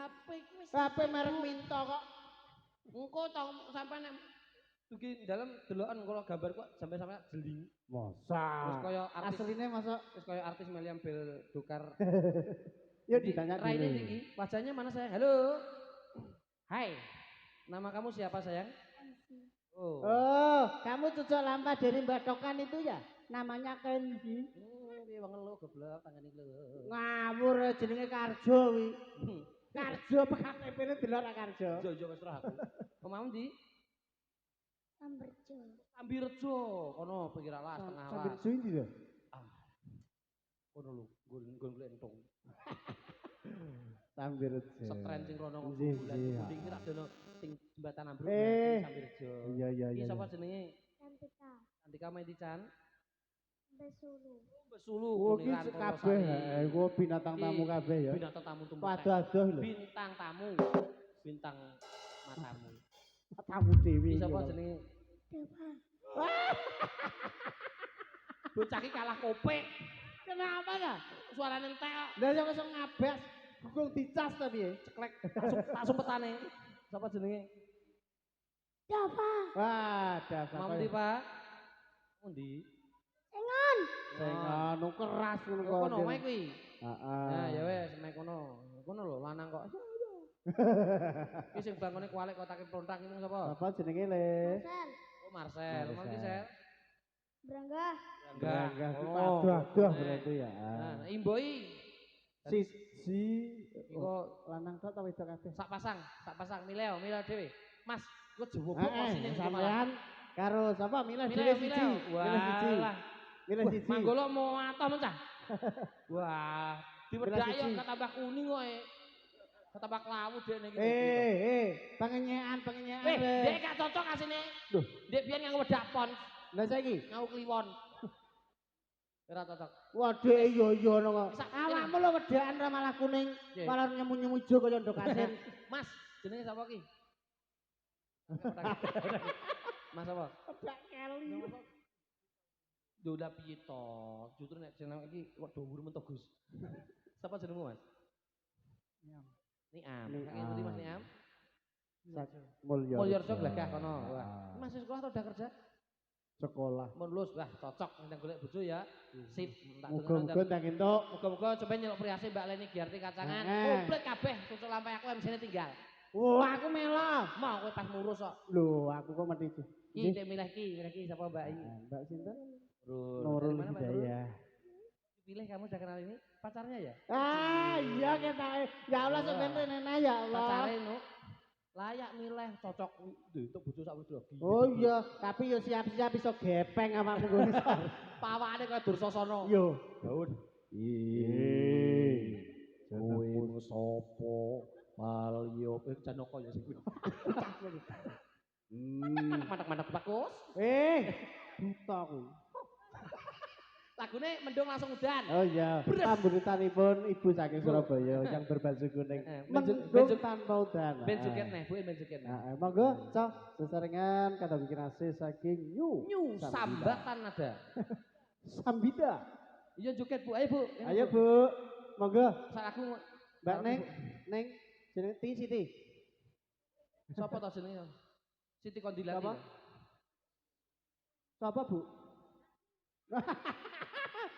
HP kuwi. HP merek Minto kok. Engko tau sampean nek dugi dalam delokan kula gambar kok sampe jeling. Masa. Wis kaya artis. Asline masa Wis kaya artis Meliam Bel Dokar. Ya ditanya Raine tinggi. Wajahnya mana saya? Halo. Hai. Nama kamu siapa sayang? Oh, kamu cucuk lampa dari Mbak Tokan itu ya? Namanya Kenji. Piye wong lho goblok tangan iki lho. Ngawur jenenge Karjo wi. Karjo KTP-ne delok ra Karjo. Yo wis roh aku. Omahmu ndi? Amberjo. Ambirejo. Kono pinggir alas tengah alas. Sambil join ndi lho? Kono lho, nggon entung. Sambil Setren sing rono Nggih, bulan. nggih. Kuning iki rak dono sing jembatan Ambruk Sambirejo. Iya. Iki sapa jenenge? Cantika. Cantika Medican. Besulu. Besulu. Oh, iki kabeh. Iku binatang tamu kabeh ya. Binatang tamu tumpuk. Adoh-adoh lho. Bintang tamu. Bintang matamu. Tamu dewi. Iki sapa jenenge? Dewa. Bocah iki kalah kopek. Kenapa ya? Suarane entek. Lah yo iso ngabas. Gugung dicas ta piye? Ceklek. Tak sumpetane. Sapa jenenge? Dava. Wah, dasar. Mam ndi, Pak? Ndi? Engon. Sing anu keras ngono kok. Kono wae kuwi. Heeh. Nah, ya wis mek kono. Kono lho lanang kok. Iki sing bangone kualik kotake plontang iki sapa? Apa jenenge Le? Marcel. Oh, Marcel. Mam ndi, Sel? Branggah. Enggak. Oh. Aduh berarti ya. Nah, imboi. Si Iku lanang tok ta wedok kabeh? sak pasang mileo dhewe. Mas, kok jowo posine sampean karo sapa milih dhewe mileo. siji. Milih siji. Walah. Milih siji. Manggolo mau atau mencah. Wah, diwedak yo siji. ketambah kuning kok. Ketambah klawu dekne iki. Pengenyean. Dek gak cocok asine. Loh, Dek biyen nganggo wedak pon, lah saiki nganggo kliwon. Ora cocok. waduh iya ngono kok. Sak- Awakmu lho wedakan ra malah kuning, Nggih. malah nyemu-nyemu ijo kaya ndok asin. Mas, jenenge sapa ki? Mas apa? Wedak keli. Dola piye to? Justru nek jeneng iki kok dhuwur mentok Gus. Sapa jenengmu, Mas? Niam. Kakek ngendi Mas Niam? Mulyorjo Glagah kono. Wah. Mas sekolah atau udah kerja? Sekolah. Mun lulus, wah cocok nang golek bojo ya. Sip. Tak Muga-muga tak entuk. Muga-muga coba nyeluk priase Mbak Leni Giarti kacangan. Komplit kabeh cucuk lampai aku MC-ne tinggal. Wah, aku melo. Mau kowe pas ngurus kok. Lho, aku kok mati iki. Ki dek milih ki sapa Mbak iki? Mbak sinten? Nurul. Nurul Dari mana, Pak Nurul? Hidayah. Pilih kamu udah kenal ini pacarnya ya? Iya kita. Ya Allah sebenarnya ya Allah. Pacare nu layak milih cocok untuk bojo sak wedok. Oh iya, tapi yo siap-siap iso gepeng awakmu nggo iso. Pawakane kaya Dursasana. Yo. Daun. Kowe sapa? Malio Janaka ya sing kuwi. Mantek-mantek bagus. Buta kuwi. Lagune mendung langsung udan. Oh iya, pamburutanipun ibu saking Surabaya yang berbaju kuning. Mendung tanpa udan. Ben joget neh, Bu, ben joget neh. Nah, monggo, Cok, sesarengan kada bikin asih saking New Sambatan ada. Sambida. Iya joget Bu, ayo Bu. Ayo Bu, monggo. Sak aku Mbak Neng, jeneng Siti. sapa to jenenge? Siti Kondilati. Sapa? Sapa Bu?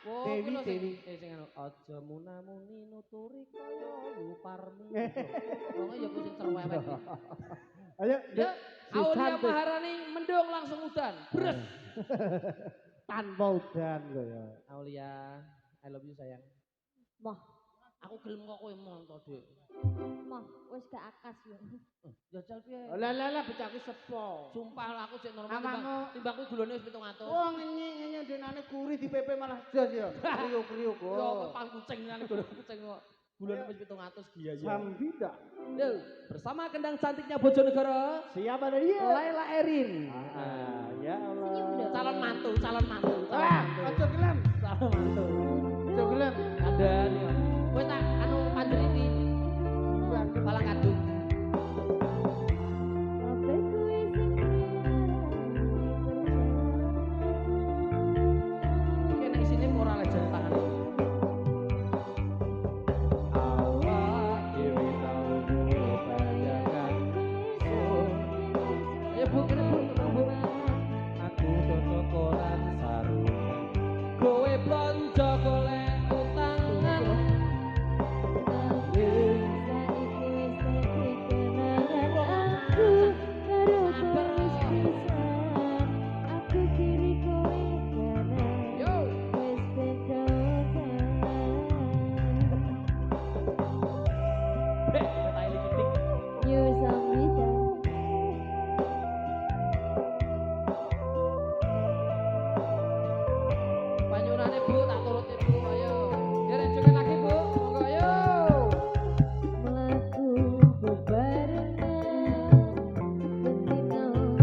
Oh, Dewi. Sing anu aja munamuni nuturi kaya Yuparmi. Wong ya ku sing cerewet. Ayo, Ya, Aulia Maharani mendung langsung udan. Bres. Tanpa udan lho ya. Aulia, I love you sayang. Mah, Aku gelem kok kowe monto, Dik. mah, wis gak akas yo. Jajal piye? Lah bocah ki sepo. Sumpah lah aku cek normal Awakmu- timbang kuwi gulone wis 700. Wong ngenyi denane gurih di PP malah jos ya. Kriuk-kriuk. Yo pang kucing nang golek kucing kok. Gulone wis 700 biaya. Sambida. Yo, bersama kendang cantiknya Bojonegoro, Siapa ada dia? Laila Erin. Ya Allah. Senyum dong. Calon mantu. Ojo gelem. Calon mantu. Ojo gelem. Ada nih. Kowe tak anu panjeriti. Balang kadung. Kabeh kuwi sing Iki nek isine moral aja tangan. Awak dhewe tau Bu, kene Bu, tenang Bu. Aku cocokoran sarungan. Kowe blonjo golek utangan. Panyunane Bu, tak turuti Bu, ayo. Ya renjukan lagi Bu, monggo ayo. Sing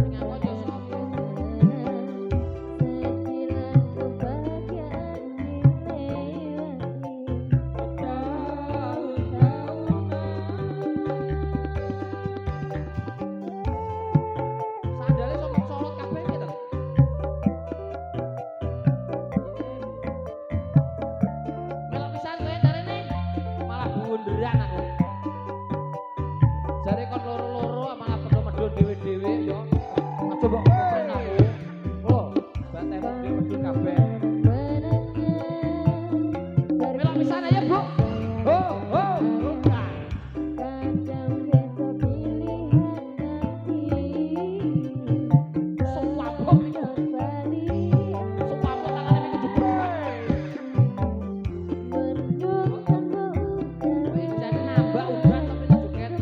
ngakon yo sapa? Sandale sorot kabeh iki to. Melok pisan kowe jarene malah bunderan aku. Jare kon loro-loro malah medho-medho dhewe-dhewe yo. Aja mbok ngomongin aku. Lho, batek medho kabeh. Melok pisan ayo, Bu. Ho, ho. Suwapok iki. Suwapok tangane iki jebrek. Kowe jane nambah udan tapi joget.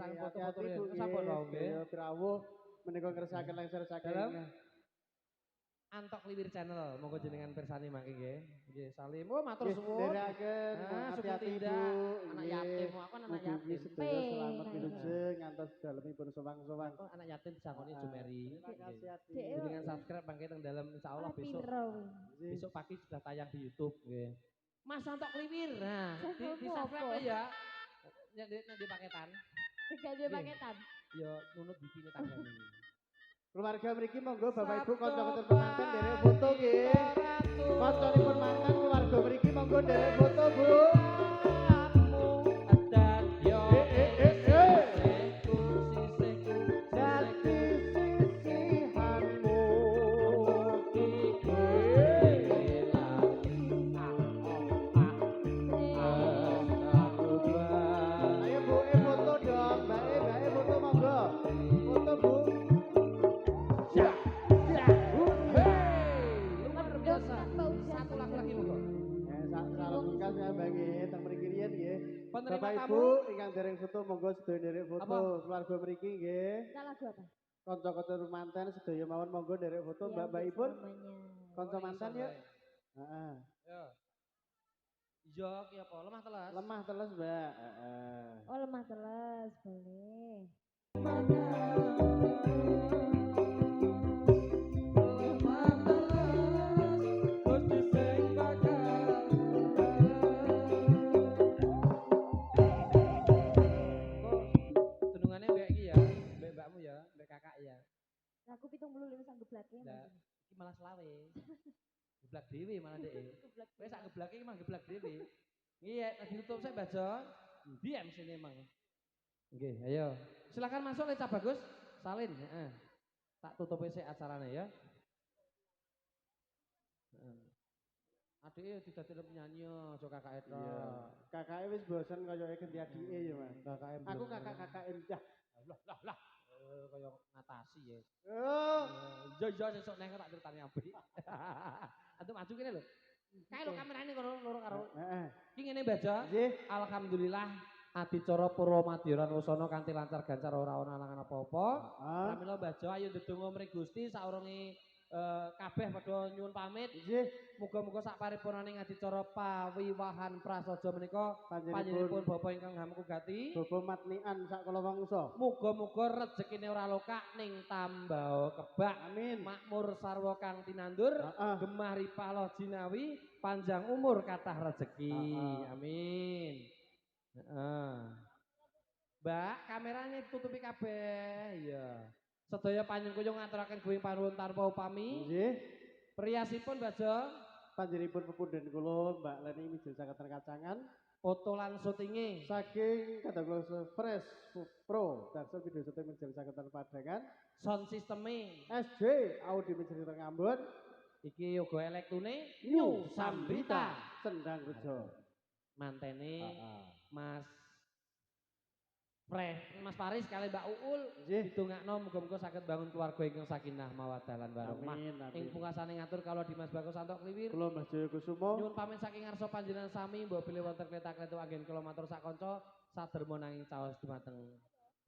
saking foto-foto hati-hati riyen. Bu Sampun wae nggih. nggih. Pirawuh menika ngersakaken lengser Dalam? saking Antok Liwir Channel, monggo jenengan pirsani mangke nggih. Nggih, salim. Oh, matur nggih, suwun. ndherekaken Nah, syukur hati-hati Bu. tidak. Anak Nggih. yatim, aku kan anak Mugi-mugi yatim. sedaya selamat Nah, wilujeng ngantos dalemipun sowang-sowang. Kok anak yatim disangoni Jumeri. Terima kasih hati. Dek, Jenengan subscribe mangke teng dalem insyaallah Ora besok. piro. Besok pagi sudah tayang di YouTube nggih. Mas Antok Liwir. Nah, di subscribe Apa? ya. Nek di paketan. Tiga dua paketan. Ya nunut bibine tanggane. Keluarga mriki monggo Bapak Ibu kanca-kanca pemangkan nderek foto nggih. Kancanipun mangan keluarga mriki monggo nderek foto Bu. Jati sisihanmu Ayo Bu, foto dong. Mbak, foto monggo. Foto Bu. Luar biasa. Satu laki-laki monggo. Salam singkat ya Bang teng mriki riyen nggih. Penerima Bapak tamu. Ibu ingkang dereng foto monggo sedaya nderek foto Apa? keluarga mriki nggih. Kita lagu apa? Kanca-kanca manten sedaya mawon monggo nderek foto Iya, Mbak-mbakipun. selamanya. Kanca mantan iso yuk. wae. Heeh. Yo. Jok ya apa? Lemah telas. Lemah teles Mbak. Heeh. Oh lemah teles, boleh. Tunungannya mbak iki ya, mbak mbakmu ya, mbak kakak ya. Aku 75 sang geblake. Lah, iki malah selawe. Geblak dhewe malah dhek. Wis sak geblake iki mah geblak dhewe. Iya, lagi tutup saya baca. Diam sini emang. Nggih, ayo. Silakan masuk Leca Bagus. Salin, heeh. Tak tutup sik acarane ya. Heeh. Adike didadi penyanyi aja kakak eta. Iya. Kakake wis bosen kaya ganti adike ya Mas. Kakak Aku kakak-kakak dah. lah. Kaya ngatasi ya. Oh. Iya sesuk neng tak critani apik. Antum maju kene lho. Kae lho kamerane loro karo. Heeh. Iki ngene baca. Nggih. Alhamdulillah adicara para madyaran wasana kanthi lancar gancar ora ana alangan apa-apa. Heeh. Pramila baca ayo ndedonga mring Gusti saurunge kabeh padha nyuwun pamit. Nggih. Muga-muga sak paripurnaning adicara pawiwahan prasaja menika Panjenenganipun panjenenganipun Bapak ingkang hamkugati. Bobo matnian sak kala wangsa. Muga-muga rezekine ora lokak ning tambah kebak. Amin. Makmur sarwa kang tinandur, Heeh. gemah ripaloh jinawi, panjang umur kathah rezeki. Heeh. Amin. Heeh. Mbak, kamerane tutupi kabeh. Iya. Sedaya panjenengan ngaturaken guing panuwun tanpa upami. Nggih. Priasipun Baja, Panjenenganipun pepundhen kula Mbak Leni mijil sakaten kacangan foto lan syutinge. saking Kadanglo Fresh Pro darsa video syuting mijil sakaten Padangan Sound systeme. SJ Audio mijil sakaten Ngambon Iki yoga elektune New Sambita. Sendang Rejo. Mantene Heeh. Mas Mas Paris kali Mbak Uul Nggih. ditungakno muga-muga saged bangun keluarga ingkang sakinah mawaddah lan warahmah. Amin. Ing Amin. pungkasane ngatur kala Dimas Bagus Antok Kliwir. Kula Mas Jaya Kusumo. Nyuwun pamit saking ngarsa panjenengan sami mbok bilih wonten kletak-kletuk anggen kula matur sak kanca saderma nanging caos dumateng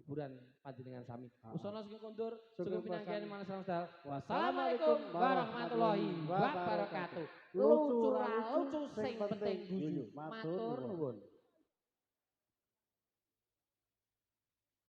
hiburan panjenengan sami. Usana sugeng kondur, sugeng pinanggihan manis sedal. Wassalamualaikum warahmatullahi wabarakatuh. Lucu ra lucu sing penting guyu. Matur nuwun.